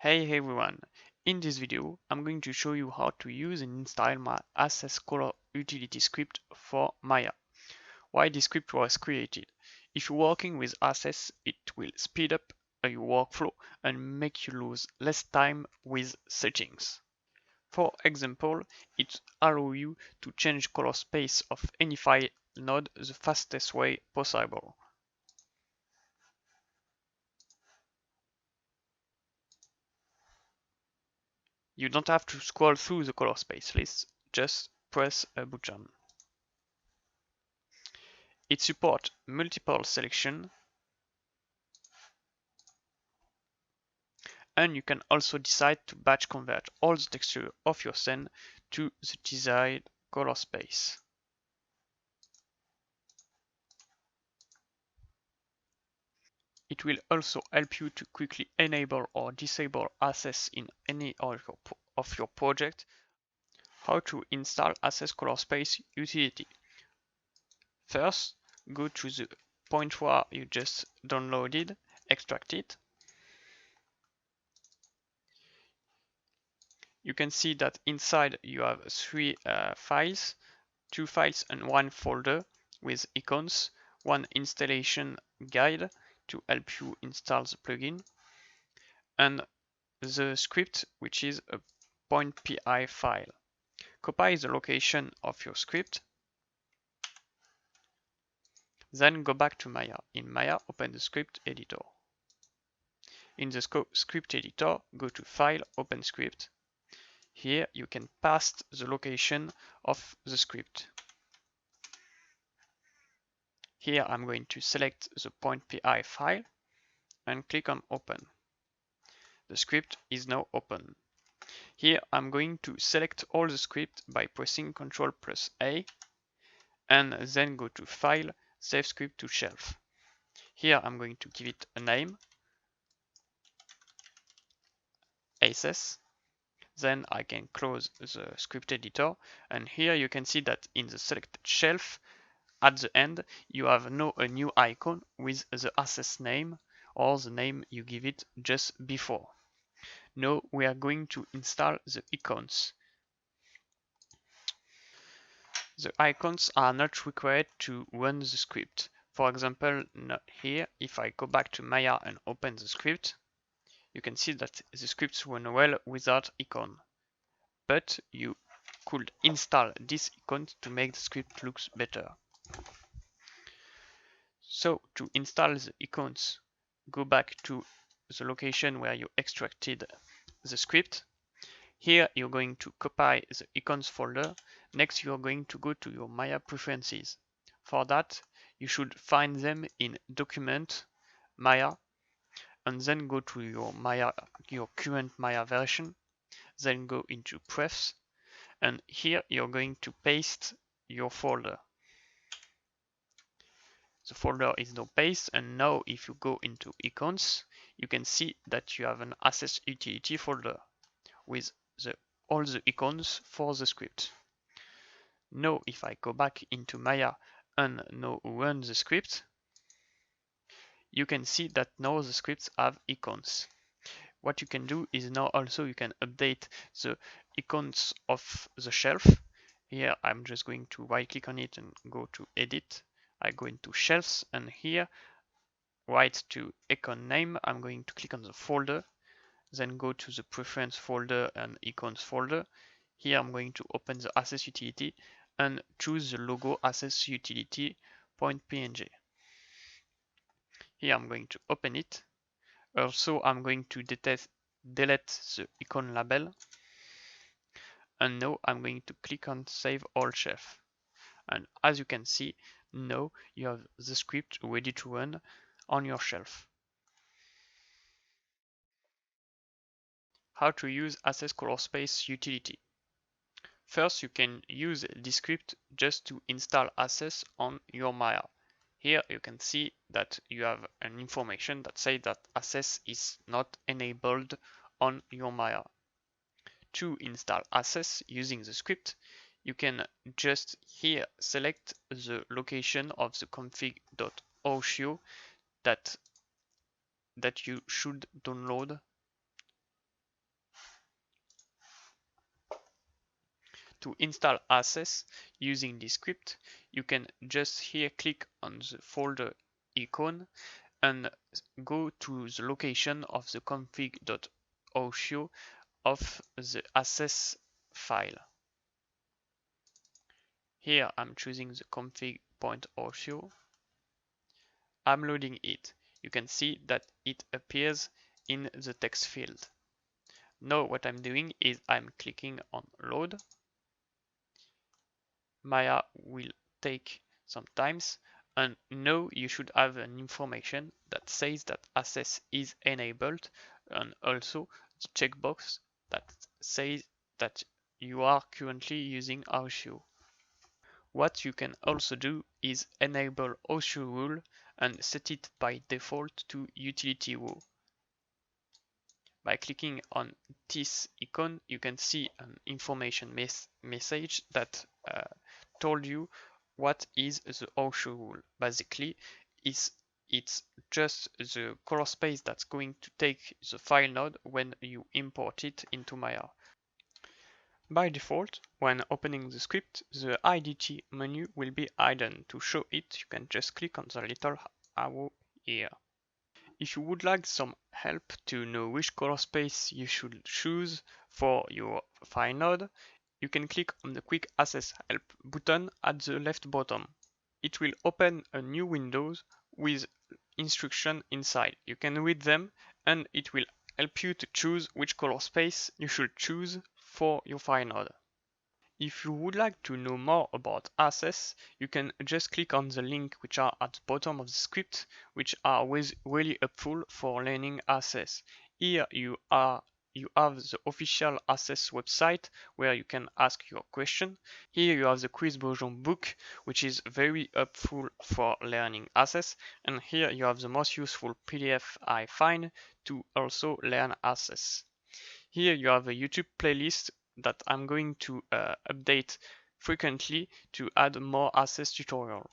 Hey everyone, in this video I'm going to show you how to use and install my Access Color Utility script for Maya. Why this script was created. If you're working with Access, it will speed up your workflow and make you lose less time with settings. For example, it allows you to change color space of any file node the fastest way possible. You don't have to scroll through the color space list, just press a button. It supports multiple selection, and you can also decide to batch convert all the texture of your scene to the desired color space. It will also help you to quickly enable or disable Access in any of your project. How to install Access Color Space utility. First, go to the point where you just downloaded, extract it. You can see that inside you have three files, 2 files and 1 folder with icons, 1 installation guide to help you install the plugin, and the script, which is a .py file. Copy the location of your script, then go back to Maya. In Maya, open the script editor. In the script editor, go to File, Open Script. Here you can paste the location of the script. Here I'm going to select the .py file and click on Open. The script is now open. Here I'm going to select all the script by pressing Ctrl+A and then go to File, Save Script to Shelf. Here I'm going to give it a name, Aces. Then I can close the script editor, and here you can see that in the selected shelf at the end you have now a new icon with the Access name or the name you give it just before. Now we are going to install the icons. The icons are not required to run the script. For example, here, if I go back to Maya and open the script, you can see that the scripts run well without icon. But you could install this icon to make the script look better. So to install the icons, go back to the location where you extracted the script. Here you're going to copy the icons folder. Next you're going to go to your Maya preferences. For that you should find them in Document, Maya, and then go to your current Maya version. Then go into Prefs, and here you're going to paste your folder. The folder is now pasted, and now if you go into icons, you can see that you have an AcesUtility folder with all the icons for the script. Now if I go back into Maya and now run the script, you can see that now the scripts have icons. What you can do is now also you can update the icons of the shelf. Here I'm just going to right click on it and go to edit. I go into shelves, and here right to icon name I'm going to click on the folder, then go to the preference folder and icons folder. Here I'm going to open the AcesUtility and choose the logo AcesUtility.png. Here I'm going to open it. Also I'm going to delete the icon label, and now I'm going to click on Save All Shelf. And as you can see, now you have the script ready to run on your shelf. How to use Access Color Space utility. First, you can use this script just to install Access on your Maya. Here you can see that you have an information that says that Access is not enabled on your Maya. To install Access using the script, you can just here select the location of the config.oshio that you should download to install Access using this script, you can just here click on the folder icon and go to the location of the config.ocio of the Access file. Here I'm choosing the config.ocio. I'm loading it. You can see that it appears in the text field. Now what I'm doing is I'm clicking on load. Maya will take some times, and now you should have an information that says that Access is enabled, and also the checkbox that says that you are currently using OSIO. What you can also do is enable OSIO rule and set it by default to utility row. By clicking on this icon, you can see an information message that told you what is the OSIO rule. Basically, it's just the color space that's going to take the file node when you import it into Maya. By default, when opening the script, the IDT menu will be hidden. To show it, you can just click on the little arrow here. If you would like some help to know which color space you should choose for your file node, you can click on the Quick Access Help button at the left bottom. It will open a new window with instructions inside. You can read them and it will help you to choose which color space you should choose for your file node. If you would like to know more about Access, you can just click on the link which are at the bottom of the script, which are always really helpful for learning Access. Here you have the official Access website where you can ask your question. Here you have the quiz version book, which is very helpful for learning Access. And here you have the most useful PDF I find to also learn Access. Here you have a YouTube playlist that I'm going to update frequently to add more Access tutorial.